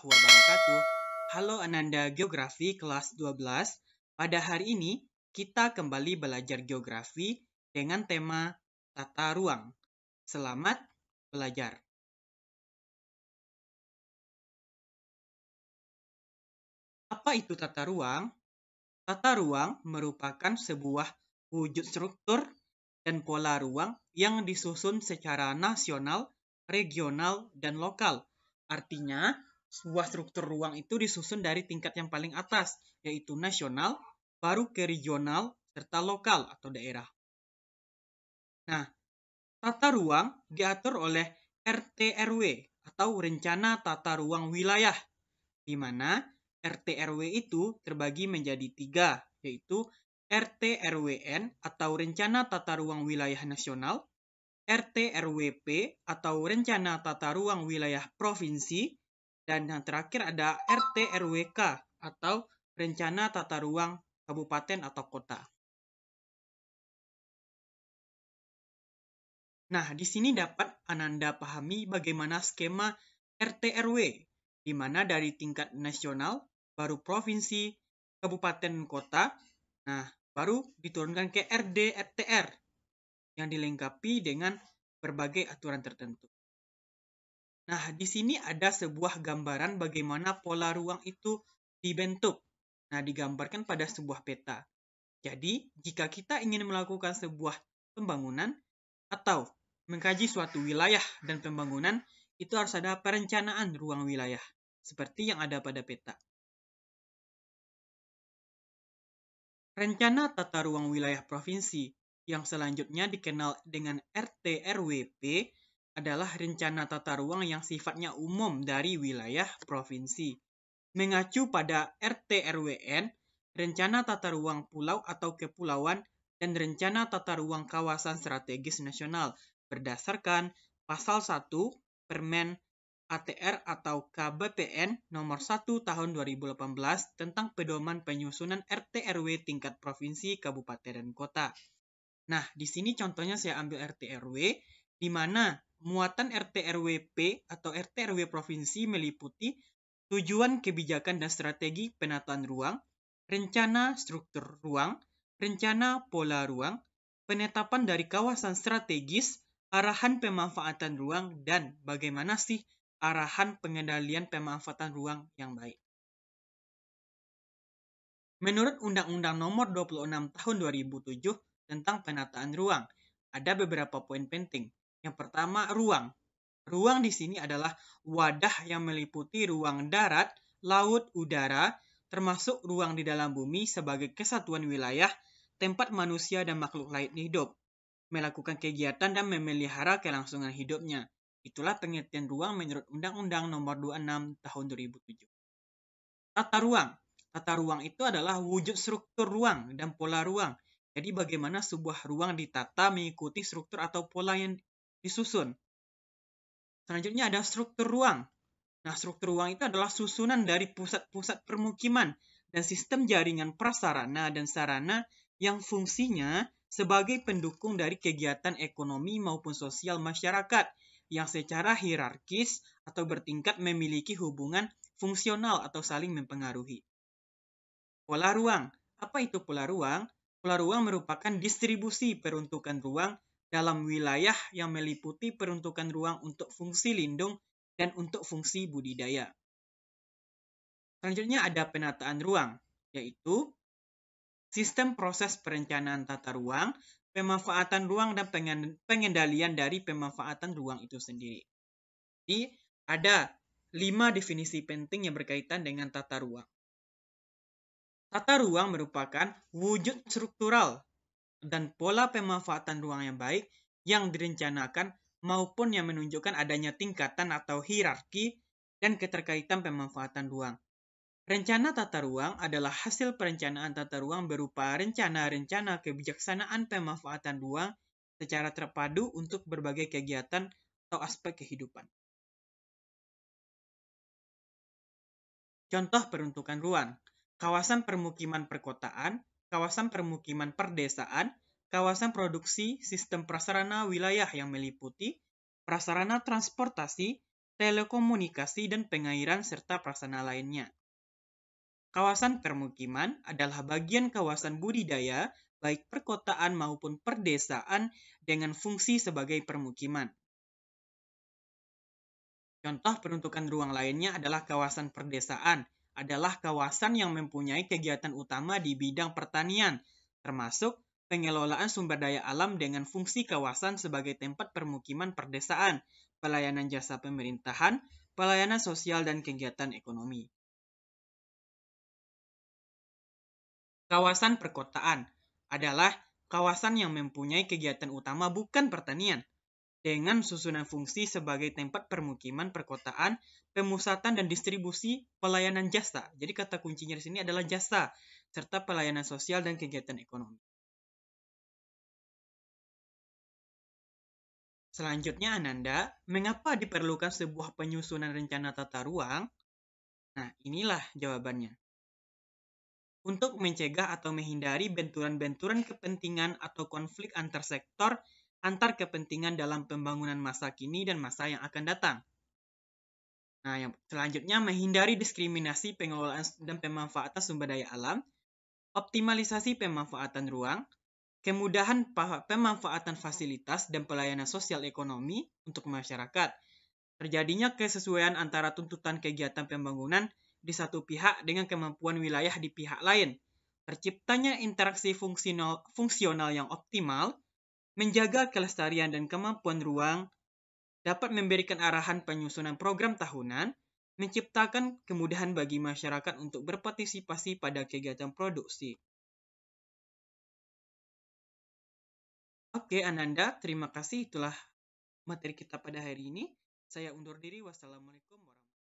wabarakatuh. Halo Ananda Geografi kelas 12. Pada hari ini kita kembali belajar geografi dengan tema tata ruang. Selamat belajar. Apa itu tata ruang? Tata ruang merupakan sebuah wujud struktur dan pola ruang yang disusun secara nasional, regional, dan lokal. Artinya, sebuah struktur ruang itu disusun dari tingkat yang paling atas, yaitu nasional, baru ke regional, serta lokal atau daerah. Nah, tata ruang diatur oleh RT/RW atau Rencana Tata Ruang Wilayah, di mana RT/RW itu terbagi menjadi 3, yaitu RT/RWN atau Rencana Tata Ruang Wilayah Nasional, RT/RWP atau Rencana Tata Ruang Wilayah Provinsi, dan yang terakhir ada RT/RWK atau Rencana Tata Ruang Kabupaten atau Kota. Nah, di sini dapat Ananda pahami bagaimana skema RT/RW, di mana dari tingkat nasional, baru provinsi, kabupaten, kota, nah baru diturunkan ke RD/RTR, yang dilengkapi dengan berbagai aturan tertentu. Nah, di sini ada sebuah gambaran bagaimana pola ruang itu dibentuk. Nah, digambarkan pada sebuah peta. Jadi, jika kita ingin melakukan sebuah pembangunan atau mengkaji suatu wilayah dan pembangunan, itu harus ada perencanaan ruang wilayah, seperti yang ada pada peta. Rencana Tata Ruang Wilayah Provinsi yang selanjutnya dikenal dengan RT/RWP adalah rencana tata ruang yang sifatnya umum dari wilayah provinsi. Mengacu pada RT/RWN, rencana tata ruang pulau atau kepulauan, dan rencana tata ruang kawasan strategis nasional berdasarkan pasal 1 Permen ATR atau KBPN nomor 1 tahun 2018 tentang pedoman penyusunan RT/RW tingkat provinsi, kabupaten, dan kota. Nah, di sini contohnya saya ambil RT/RW, di mana muatan RT/RWP atau RT/RW provinsi meliputi tujuan kebijakan dan strategi penataan ruang, rencana struktur ruang, rencana pola ruang, penetapan dari kawasan strategis, arahan pemanfaatan ruang, dan bagaimana sih arahan pengendalian pemanfaatan ruang yang baik. Menurut Undang-Undang Nomor 26 Tahun 2007 tentang penataan ruang, ada beberapa poin penting. Yang pertama, ruang. Ruang di sini adalah wadah yang meliputi ruang darat, laut, udara, termasuk ruang di dalam bumi sebagai kesatuan wilayah, tempat manusia dan makhluk lain hidup, melakukan kegiatan dan memelihara kelangsungan hidupnya. Itulah pengertian ruang menurut Undang-Undang Nomor 26 Tahun 2007. Tata ruang. Tata ruang itu adalah wujud struktur ruang dan pola ruang. Jadi bagaimana sebuah ruang ditata mengikuti struktur atau pola yang disusun. Selanjutnya ada struktur ruang. Nah, struktur ruang itu adalah susunan dari pusat-pusat permukiman dan sistem jaringan prasarana dan sarana yang fungsinya sebagai pendukung dari kegiatan ekonomi maupun sosial masyarakat yang secara hierarkis atau bertingkat memiliki hubungan fungsional atau saling mempengaruhi. Pola ruang. Apa itu pola ruang? Pola ruang merupakan distribusi peruntukan ruang dalam wilayah yang meliputi peruntukan ruang untuk fungsi lindung dan untuk fungsi budidaya. Selanjutnya ada penataan ruang, yaitu sistem proses perencanaan tata ruang, pemanfaatan ruang, dan pengendalian dari pemanfaatan ruang itu sendiri. Jadi, ada 5 definisi penting yang berkaitan dengan tata ruang. Tata ruang merupakan wujud struktural dan pola pemanfaatan ruang yang baik yang direncanakan maupun yang menunjukkan adanya tingkatan atau hierarki dan keterkaitan pemanfaatan ruang. Rencana tata ruang adalah hasil perencanaan tata ruang berupa rencana-rencana kebijaksanaan pemanfaatan ruang secara terpadu untuk berbagai kegiatan atau aspek kehidupan. Contoh peruntukan ruang: kawasan permukiman perkotaan, kawasan permukiman perdesaan, kawasan produksi, sistem prasarana wilayah yang meliputi prasarana transportasi, telekomunikasi, dan pengairan, serta prasarana lainnya. Kawasan permukiman adalah bagian kawasan budidaya, baik perkotaan maupun perdesaan, dengan fungsi sebagai permukiman. Contoh peruntukan ruang lainnya adalah kawasan perdesaan, adalah kawasan yang mempunyai kegiatan utama di bidang pertanian, termasuk pengelolaan sumber daya alam dengan fungsi kawasan sebagai tempat permukiman perdesaan, pelayanan jasa pemerintahan, pelayanan sosial, dan kegiatan ekonomi. Kawasan perkotaan adalah kawasan yang mempunyai kegiatan utama bukan pertanian, dengan susunan fungsi sebagai tempat permukiman perkotaan, pemusatan dan distribusi pelayanan jasa. Jadi kata kuncinya di sini adalah jasa, serta pelayanan sosial dan kegiatan ekonomi. Selanjutnya, Ananda, mengapa diperlukan sebuah penyusunan rencana tata ruang? Nah, inilah jawabannya. Untuk mencegah atau menghindari benturan-benturan kepentingan atau konflik antar sektor, antar kepentingan dalam pembangunan masa kini dan masa yang akan datang. Nah, yang selanjutnya, menghindari diskriminasi pengelolaan dan pemanfaatan sumber daya alam, optimalisasi pemanfaatan ruang, kemudahan pemanfaatan fasilitas dan pelayanan sosial ekonomi untuk masyarakat, terjadinya kesesuaian antara tuntutan kegiatan pembangunan di satu pihak dengan kemampuan wilayah di pihak lain, terciptanya interaksi fungsional yang optimal, menjaga kelestarian dan kemampuan ruang, dapat memberikan arahan penyusunan program tahunan, menciptakan kemudahan bagi masyarakat untuk berpartisipasi pada kegiatan produksi. Oke, Ananda, terima kasih. Itulah materi kita pada hari ini. Saya undur diri. Wassalamualaikum warahmatullahi wabarakatuh.